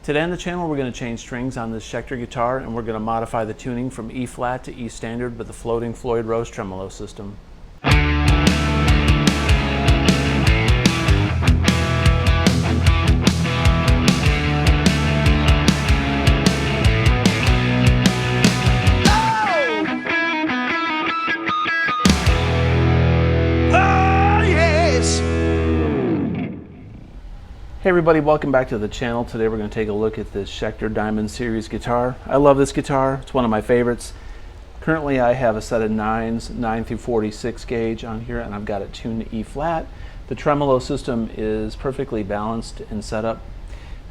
Today on the channel we're going to change strings on this Schecter guitar, and we're going to modify the tuning from E flat to E standard with the floating Floyd Rose tremolo system. Hey everybody, welcome back to the channel. Today we're going to take a look at this Schecter Diamond Series guitar. I love this guitar. It's one of my favorites. Currently I have a set of 9s, 9 through 46 gauge on here, and I've got it tuned to E flat. The tremolo system is perfectly balanced and set up,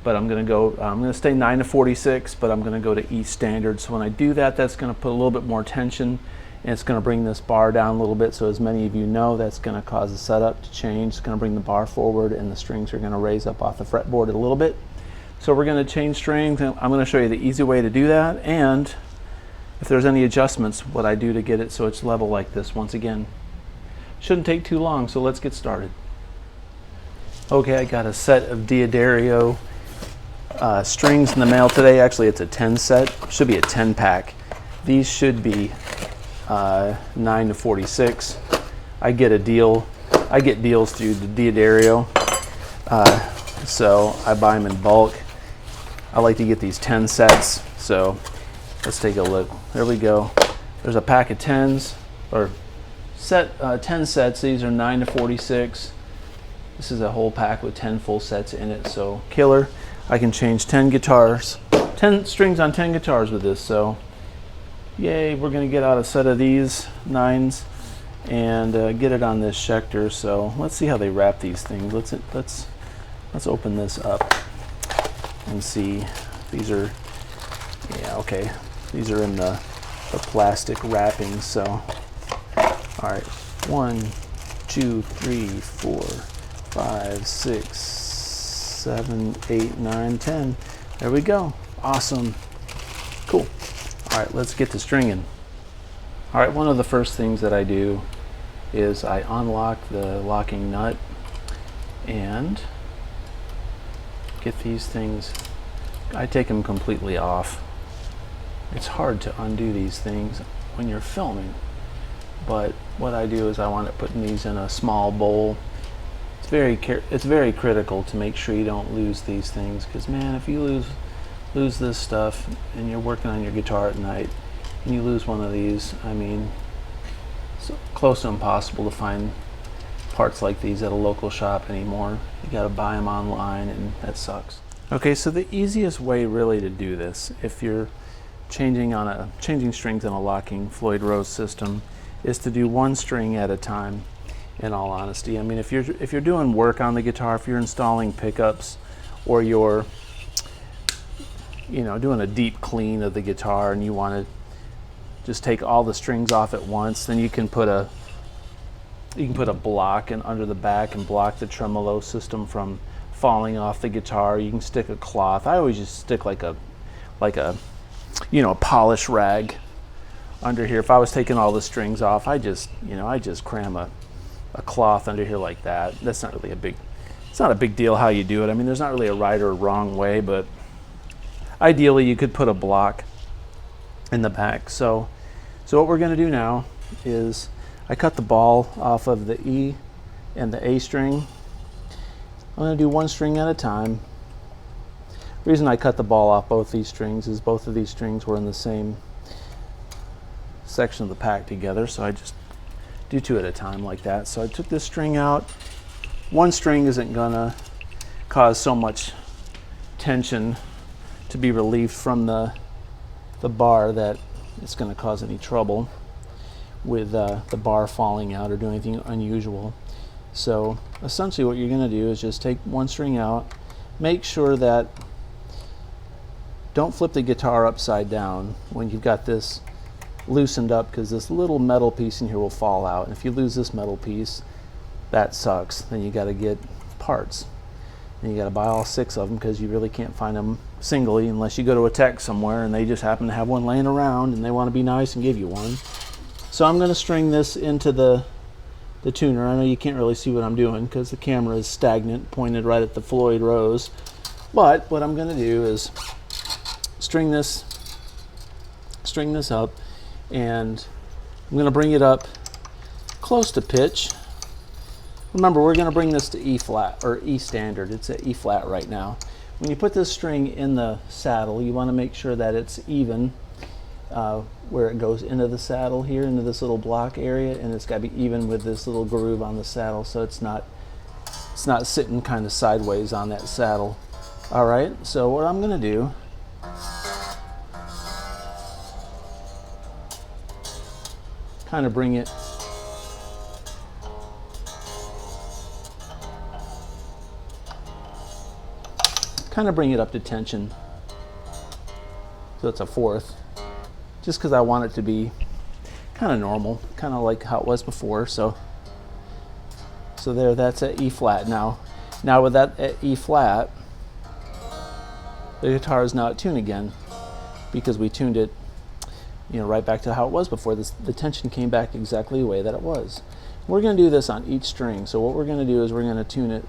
but I'm going to stay 9 to 46, but I'm going to go to E standard. So when I do that, that's going to put a little bit more tension, and it's going to bring this bar down a little bit. So as many of you know, that's going to cause the setup to change. It's going to bring the bar forward, and the strings are going to raise up off the fretboard a little bit. So we're going to change strings, and I'm going to show you the easy way to do that, and if there's any adjustments, what I do to get it so it's level like this. Once again, shouldn't take too long, so let's get started. Okay, I got a set of D'Addario strings in the mail today. Actually, it's a 10 set. It should be a 10 pack. These should be 9 to 46. I get a deal. I get deals through the D'Addario, so I buy them in bulk. I like to get these 10 sets. So let's take a look. There we go. There's a pack of 10s, or 10 sets. These are 9 to 46. This is a whole pack with 10 full sets in it. So killer. I can change 10 guitars, 10 strings on 10 guitars with this. So yay, we're going to get out a set of these 9s and get it on this Schecter. So let's see how they wrap these things. Let's open this up and see. These are, yeah, okay. These are in the plastic wrapping. So, all right, 1, 2, 3, 4, 5, 6, 7, 8, 9, 10. There we go. Awesome. Cool. All right, let's get to stringing. All right, one of the first things that I do is I unlock the locking nut and get these things. I take them completely off. It's hard to undo these things when you're filming, but what I do is I wind up putting these in a small bowl. It's very critical to make sure you don't lose these things, because man, if you lose this stuff and you're working on your guitar at night and you lose one of these, I mean, it's close to impossible to find parts like these at a local shop anymore. You got to buy them online, and that sucks. Okay, so the easiest way really to do this, if you're changing strings on a locking Floyd Rose system, is to do one string at a time. In all honesty, I mean, if you're doing work on the guitar, if you're installing pickups, or you're doing a deep clean of the guitar and you want to just take all the strings off at once, then you can put a block under the back and block the tremolo system from falling off the guitar. You can stick a cloth. I always just stick like a polish rag under here. If I was taking all the strings off, I just cram a cloth under here like that. That's not really it's not a big deal how you do it. I mean, there's not really a right or wrong way, but ideally you could put a block in the back. So what we're going to do now is I cut the ball off of the E and the A string. I'm going to do one string at a time. The reason I cut the ball off both these strings is both of these strings were in the same section of the pack together, so I just do 2 at a time like that. So I took this string out. One string isn't going to cause so much tension to be relieved from the bar that it's going to cause any trouble with the bar falling out or doing anything unusual. So essentially what you're going to do is just take one string out, make sure that, don't flip the guitar upside down when you've got this loosened up, because this little metal piece in here will fall out, and if you lose this metal piece, that sucks. Then you got to get parts, and you got to buy all 6 of them, because you really can't find them singly unless you go to a tech somewhere and they just happen to have one laying around and they want to be nice and give you one. So I'm going to string this into the tuner. I know you can't really see what I'm doing because the camera is stagnant, pointed right at the Floyd Rose. But what I'm going to do is string this up, and I'm going to bring it up close to pitch. Remember, we're going to bring this to E flat, or E standard. It's at E flat right now. When you put this string in the saddle, you want to make sure that it's even where it goes into the saddle here, into this little block area, and it's got to be even with this little groove on the saddle, so it's not sitting kind of sideways on that saddle. All right, so what I'm going to do, kind of bring it up to tension, so it's a fourth, just because I want it to be kind of normal, kind of like how it was before. So there, that's at E flat now. Now with that at E flat, the guitar is now at tune again, because we tuned it, right back to how it was before. The tension came back exactly the way that it was. We're going to do this on each string. So what we're going to do is we're going to tune it,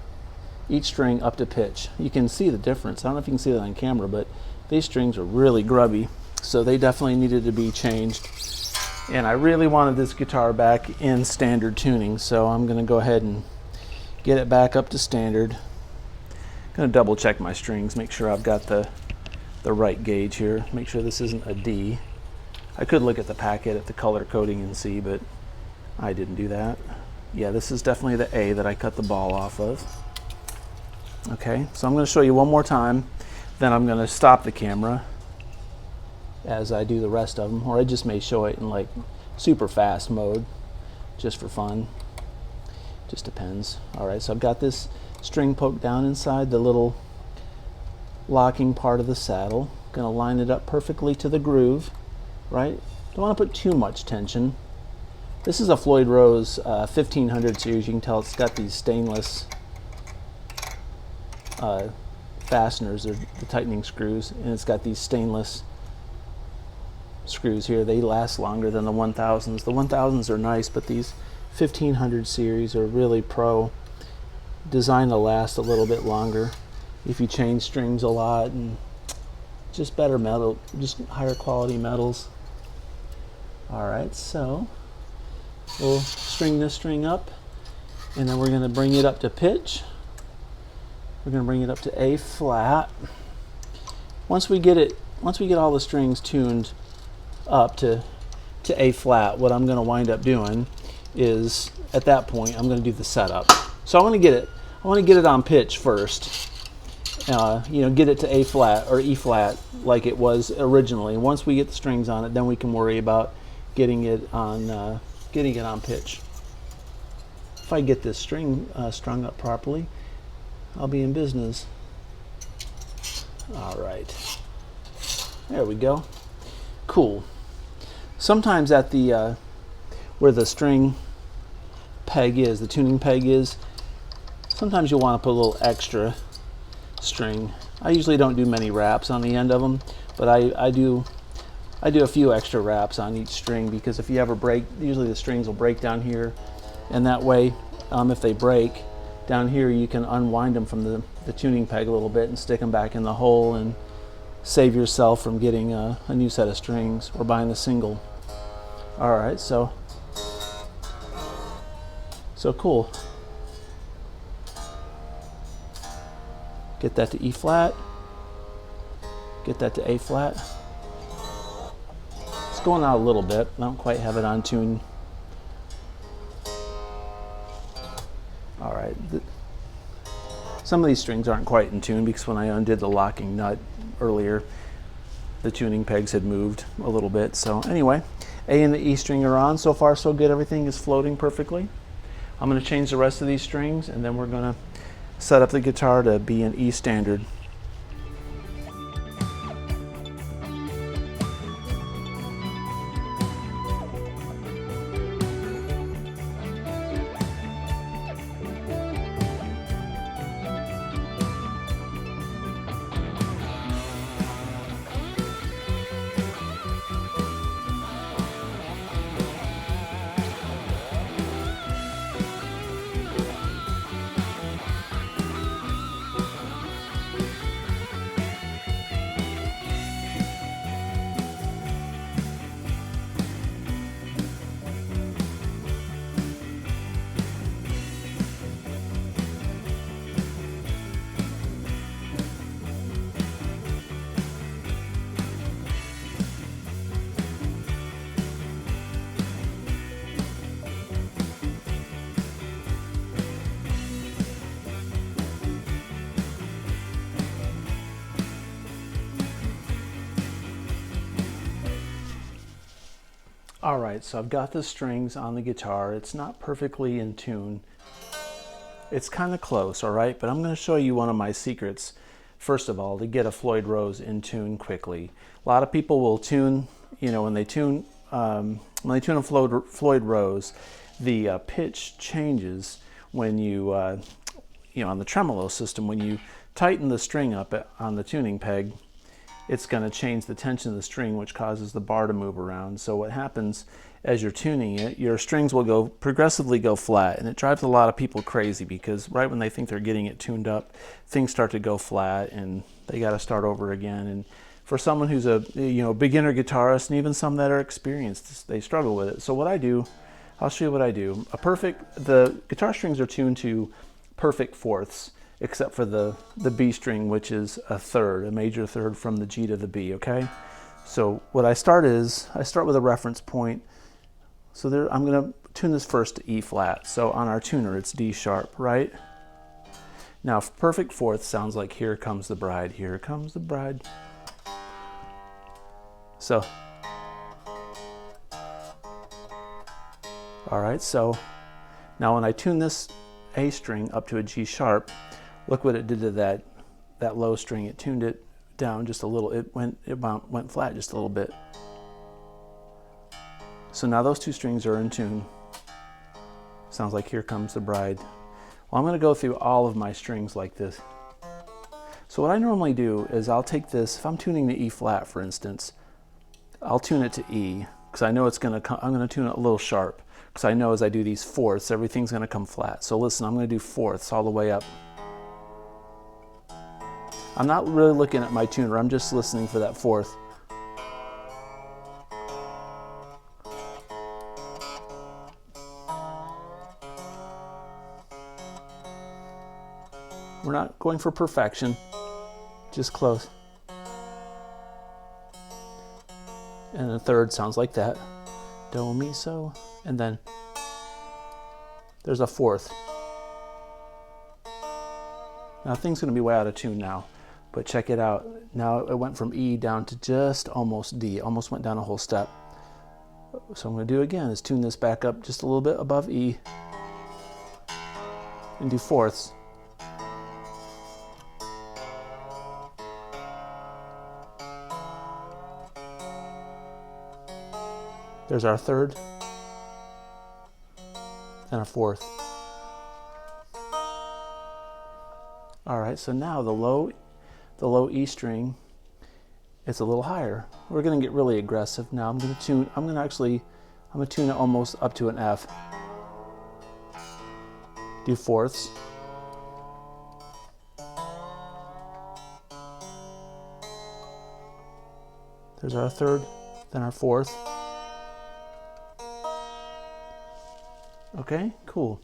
each string up to pitch. You can see the difference. I don't know if you can see that on camera, but these strings are really grubby, so they definitely needed to be changed. And I really wanted this guitar back in standard tuning, so I'm going to go ahead and get it back up to standard. I'm going to double check my strings, make sure I've got the right gauge here, make sure this isn't a D. I could look at the packet at the color coding and see, but I didn't do that. Yeah, this is definitely the A that I cut the ball off of. Okay, so I'm going to show you one more time, then I'm going to stop the camera as I do the rest of them, or I just may show it in like super fast mode just for fun. Just depends. All right, so I've got this string poked down inside the little locking part of the saddle. Going to line it up perfectly to the groove, right? Don't want to put too much tension. This is a Floyd Rose 1500 series. You can tell it's got these stainless fasteners, or the tightening screws, and it's got these stainless screws here. They last longer than the 1000s. The 1000s are nice, but these 1500 series are really pro, designed to last a little bit longer if you change strings a lot, and just better metal, just higher quality metals. All right, so we'll string this string up, and then we're going to bring it up to pitch. We're going to bring it up to A flat. Once we get all the strings tuned up to A flat, what I'm going to wind up doing is, at that point, I'm going to do the setup. So I want to get it on pitch first. Get it to A flat or E flat like it was originally. Once we get the strings on it, then we can worry about getting it on pitch. If I get this string strung up properly, I'll be in business. All right, there we go. Cool. Sometimes at the where the string peg is, the tuning peg is, sometimes you'll want to put a little extra string. I usually don't do many wraps on the end of them, but I do a few extra wraps on each string, because if you ever break, usually the strings will break down here, and that way, if they break down here, you can unwind them from the tuning peg a little bit and stick them back in the hole, and save yourself from getting a new set of strings or buying a single. All right, so cool. Get that to E flat, get that to A flat. It's going out a little bit. I don't quite have it on tune. All right. Some of these strings aren't quite in tune, because when I undid the locking nut earlier, the tuning pegs had moved a little bit. So anyway, A and the E string are on. So far so good. Everything is floating perfectly. I'm going to change the rest of these strings, and then we're going to set up the guitar to be in E standard. All right, so I've got the strings on the guitar. It's not perfectly in tune. It's kind of close, all right? But I'm going to show you one of my secrets, first of all, to get a Floyd Rose in tune quickly. A lot of people will tune, you know, when they tune a Floyd Rose, the pitch changes when you know, on the tremolo system, when you tighten the string up on the tuning peg, it's going to change the tension of the string, which causes the bar to move around. So what happens as you're tuning it, your strings will progressively go flat, and it drives a lot of people crazy because right when they think they're getting it tuned up, things start to go flat and they got to start over again. And for someone who's a beginner guitarist, and even some that are experienced, they struggle with it. So what I do, I'll show you what I do. The guitar strings are tuned to perfect fourths, except for the B string, which is a third, a major third from the G to the B, okay? So what I start with a reference point. So there, I'm gonna tune this first to E flat. So on our tuner, it's D sharp, right? Now, perfect fourth sounds like Here Comes the Bride, Here Comes the Bride. So, all right, so now when I tune this A string up to a G sharp, look what it did to that low string. It tuned it down just a little. It went flat just a little bit. So now those two strings are in tune. Sounds like Here Comes the Bride. Well, I'm going to go through all of my strings like this. So what I normally do is I'll take this, if I'm tuning the E flat, for instance, I'll tune it to E because I know it's going to come. I'm going to tune it a little sharp because I know as I do these fourths, everything's going to come flat. So listen, I'm going to do fourths all the way up. I'm not really looking at my tuner, I'm just listening for that fourth. We're not going for perfection, just close. And the third sounds like that. Do, mi, so, and then there's a fourth. Now things gonna be way out of tune now. But check it out. Now it went from E down to just almost D. Almost went down a whole step. So I'm going to do again is tune this back up just a little bit above E and do fourths. There's our third and a fourth. All right, so now the low E string, it's a little higher. We're going to get really aggressive now. I'm going to tune it almost up to an F. Do fourths. There's our third, then our fourth. Okay, cool.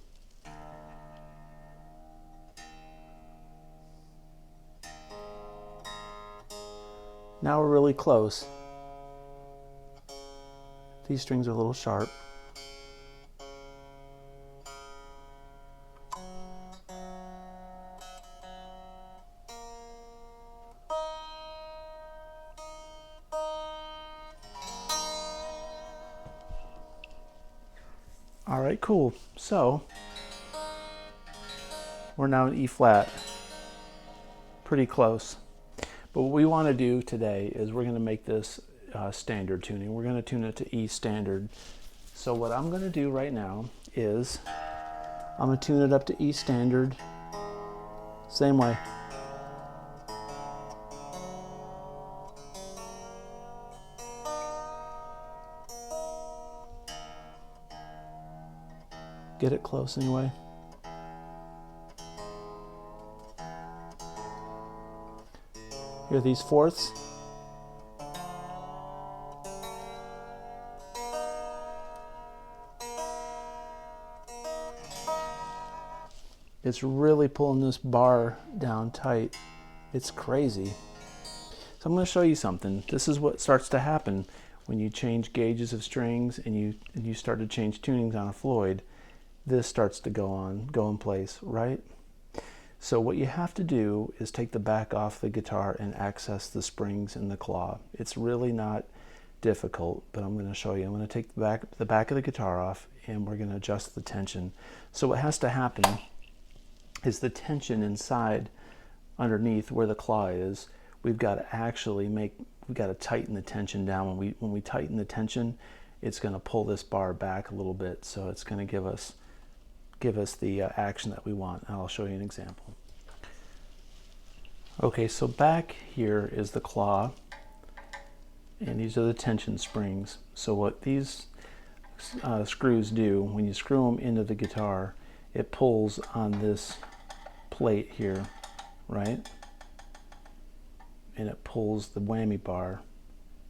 Now we're really close. These strings are a little sharp. All right, cool. So we're now in E flat, pretty close. But what we want to do today is we're going to make this standard tuning. We're going to tune it to E standard. So what I'm going to do right now is I'm going to tune it up to E standard, same way. Get it close anyway. Hear these fourths? It's really pulling this bar down tight. It's crazy. So I'm going to show you something. This is what starts to happen when you change gauges of strings and you start to change tunings on a Floyd. This starts to go in place, right? So what you have to do is take the back off the guitar and access the springs in the claw. It's really not difficult, but I'm going to show you. I'm going to take the back of the guitar off, and we're going to adjust the tension. So what has to happen is the tension inside, underneath where the claw is, we've got to actually we've got to tighten the tension down. When we tighten the tension, it's going to pull this bar back a little bit, so it's going to give us the action that we want. And I'll show you an example. Okay, so back here is the claw, and these are the tension springs. So what these screws do, when you screw them into the guitar, it pulls on this plate here, right? And it pulls the whammy bar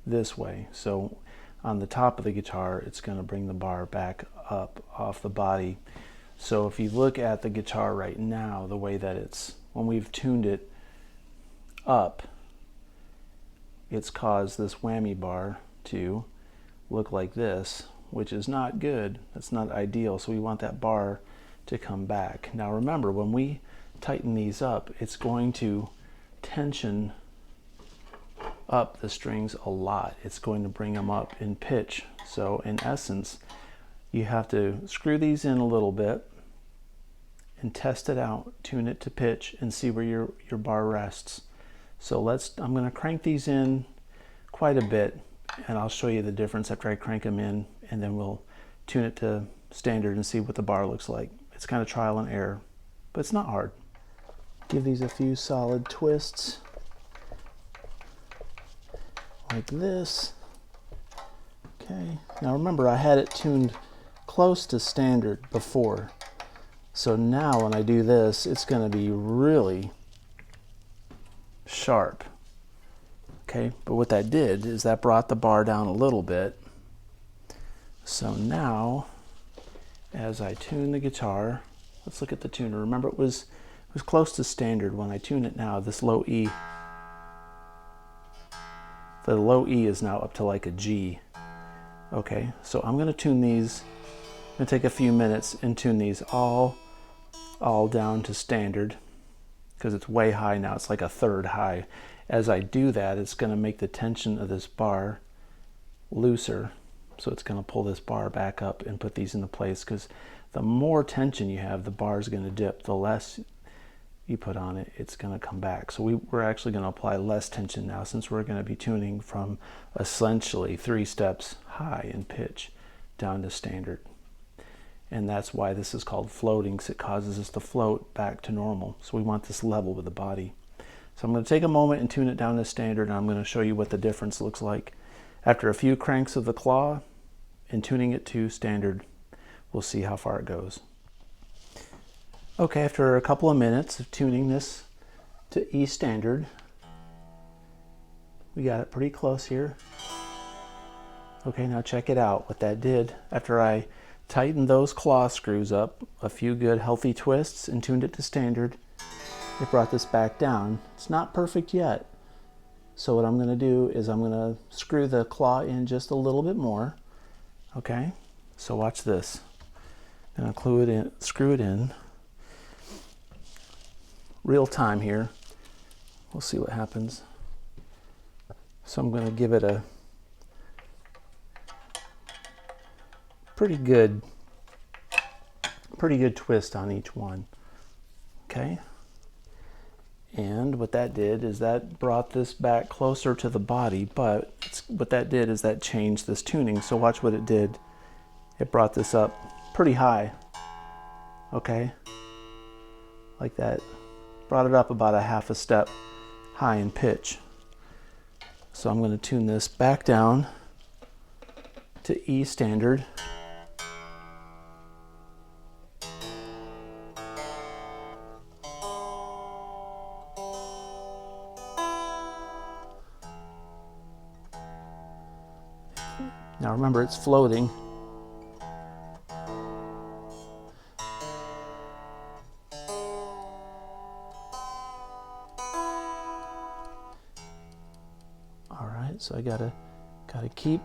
this way. So on the top of the guitar, it's going to bring the bar back up off the body. So if you look at the guitar right now, the way that it's, when we've tuned it up, it's caused this whammy bar to look like this, which is not good. That's not ideal. So we want that bar to come back. Now remember, when we tighten these up, it's going to tension up the strings a lot. It's going to bring them up in pitch. So in essence, you have to screw these in a little bit and test it out, tune it to pitch, and see where your bar rests. So I'm going to crank these in quite a bit, and I'll show you the difference after I crank them in, and then we'll tune it to standard and see what the bar looks like. It's kind of trial and error, but it's not hard. Give these a few solid twists like this. Okay, now remember, I had it tuned close to standard before, so now when I do this, it's going to be really sharp. Okay, but what that did is that brought the bar down a little bit. So now, as I tune the guitar, let's look at the tuner. Remember, it was close to standard. When I tune it now, this low E, the low E is now up to like a G. Okay, so I'm going to tune these. I'm going to take a few minutes and tune these all down to standard, because it's way high now. It's like a third high. As I do that, it's going to make the tension of this bar looser. So it's going to pull this bar back up and put these into place, because the more tension you have, the bar is going to dip. The less you put on it, it's going to come back. So we're actually going to apply less tension now, since we're going to be tuning from essentially 3 steps high in pitch down to standard. And that's why this is called floating, because it causes us to float back to normal. So we want this level with the body. So I'm going to take a moment and tune it down to standard, and I'm going to show you what the difference looks like. After a few cranks of the claw and tuning it to standard, we'll see how far it goes. Okay, after a couple of minutes of tuning this to E standard, we got it pretty close here. Okay, now check it out. What that did, after I tightened those claw screws up, a few good healthy twists, and tuned it to standard, it brought this back down. It's not perfect yet. So what I'm going to do is I'm going to screw the claw in just a little bit more. Okay, so watch this. I'm going to screw it in. Real time here. We'll see what happens. So I'm going to give it a pretty good twist on each one. Okay. And what that did is that brought this back closer to the body, but what that did is that changed this tuning. So watch what it did. It brought this up pretty high. Okay. Like that. Brought it up about a half a step high in pitch. So I'm going to tune this back down to E standard. Now remember, it's floating. All right, so I gotta keep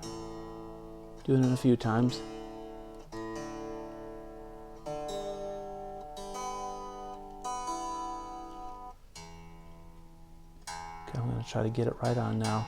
doing it a few times. Okay, I'm gonna try to get it right on now.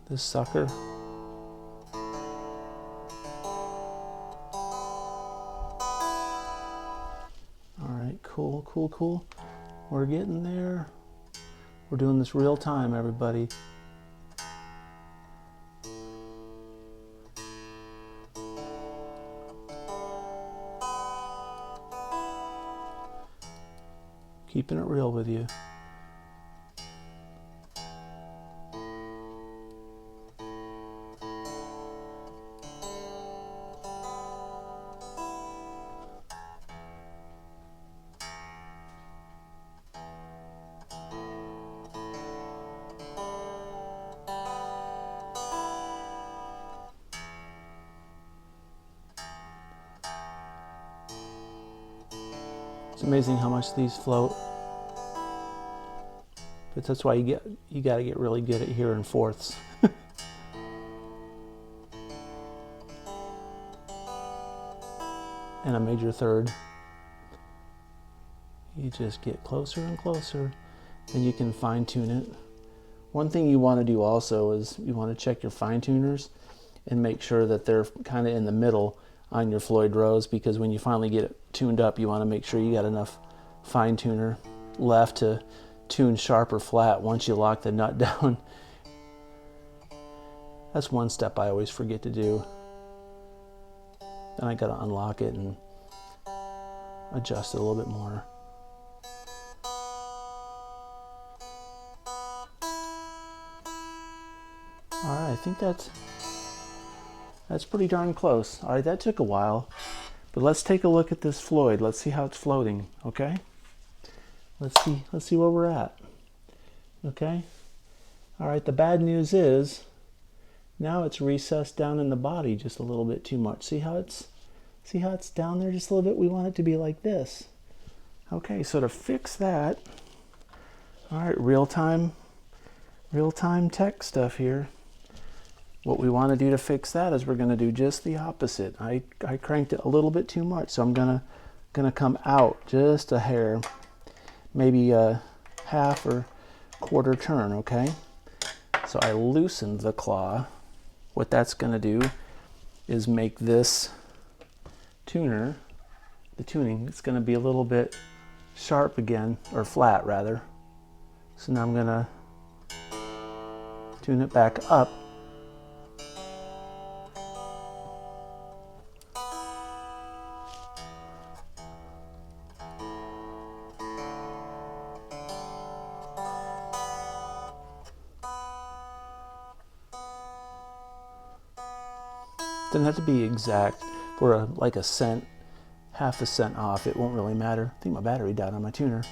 this sucker. All right, cool, cool, cool. We're getting there. We're doing this real time, everybody. Keeping it real with you. It's amazing how much these float. But that's why you got to get really good at hearing fourths. And a major third. You just get closer and closer, and you can fine tune it. One thing you want to do also is you want to check your fine tuners and make sure that they're kind of in the middle on your Floyd Rose, because when you finally get it tuned up, you want to make sure you got enough fine tuner left to tune sharp or flat once you lock the nut down. That's one step I always forget to do. Then I got to unlock it and adjust it a little bit more. All right, I think that's pretty darn close. All right, that took a while, but let's take a look at this Floyd. Let's see how it's floating, okay? Let's see where we're at, okay? All right, the bad news is now it's recessed down in the body just a little bit too much. See how it's down there just a little bit? We want it to be like this. Okay, so to fix that, all right, real-time tech stuff here. What we want to do to fix that is we're going to do just the opposite. I cranked it a little bit too much, so I'm gonna come out just a hair, maybe a half or quarter turn, okay? So I loosened the claw. What that's going to do is make this tuner, the tuning, it's going to be a little bit sharp again, or flat rather. So now I'm going to tune it back up. Doesn't have to be exact. For like a cent, half a cent off, it won't really matter. I think my battery died on my tuner.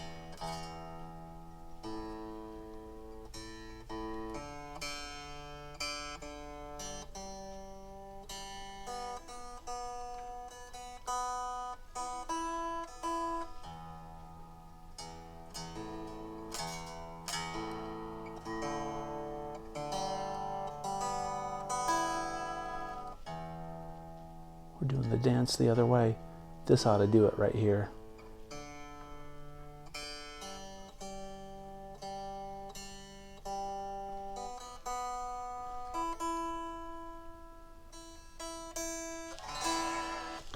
We're doing the dance the other way. This ought to do it right here.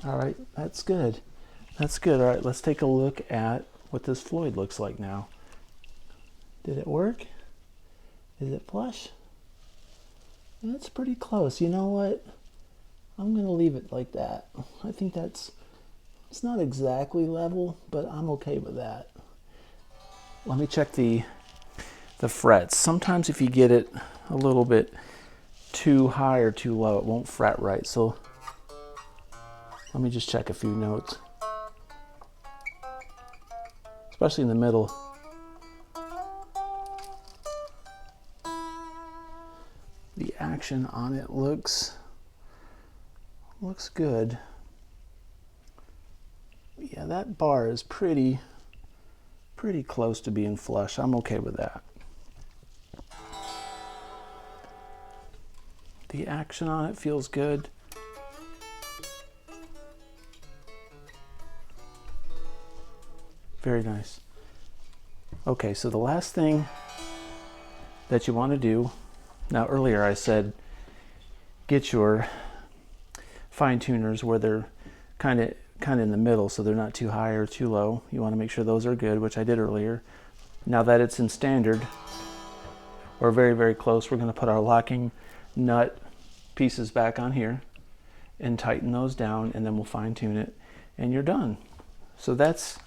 All right, that's good. That's good. All right, let's take a look at what this Floyd looks like now. Did it work? Is it flush? That's pretty close. You know what? I'm going to leave it like that. I think it's not exactly level, but I'm okay with that. Let me check the frets. Sometimes if you get it a little bit too high or too low, it won't fret right. So let me just check a few notes, especially in the middle. The action on it looks good. Yeah, that bar is pretty close to being flush. I'm okay with that. The action on it feels good. Very nice. Okay, so the last thing that you want to do Now earlier I said get your fine tuners where they're kind of in the middle, so they're not too high or too low. You want to make sure those are good, which I did earlier. Now that it's in standard, or very, very close, we're going to put our locking nut pieces back on here and tighten those down, and then we'll fine tune it, and you're done. So that's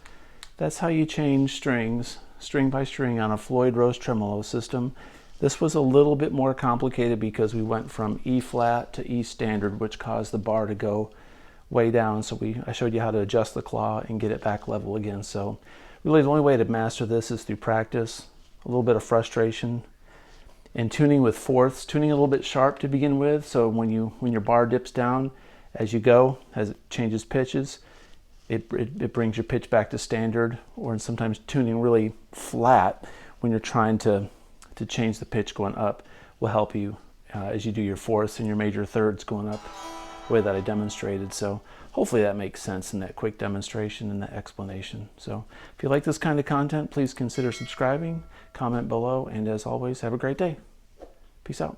how you change strings, string by string, on a Floyd Rose tremolo system. This was a little bit more complicated because we went from E flat to E standard, which caused the bar to go way down. So I showed you how to adjust the claw and get it back level again. So really the only way to master this is through practice, a little bit of frustration, and tuning with fourths, tuning a little bit sharp to begin with. So when your bar dips down as you go, as it changes pitches, it brings your pitch back to standard, or sometimes tuning really flat when you're trying to change the pitch going up will help you as you do your fourths and your major thirds going up, the way that I demonstrated. So hopefully that makes sense in that quick demonstration and that explanation. So if you like this kind of content, please consider subscribing, comment below, and as always, have a great day. Peace out.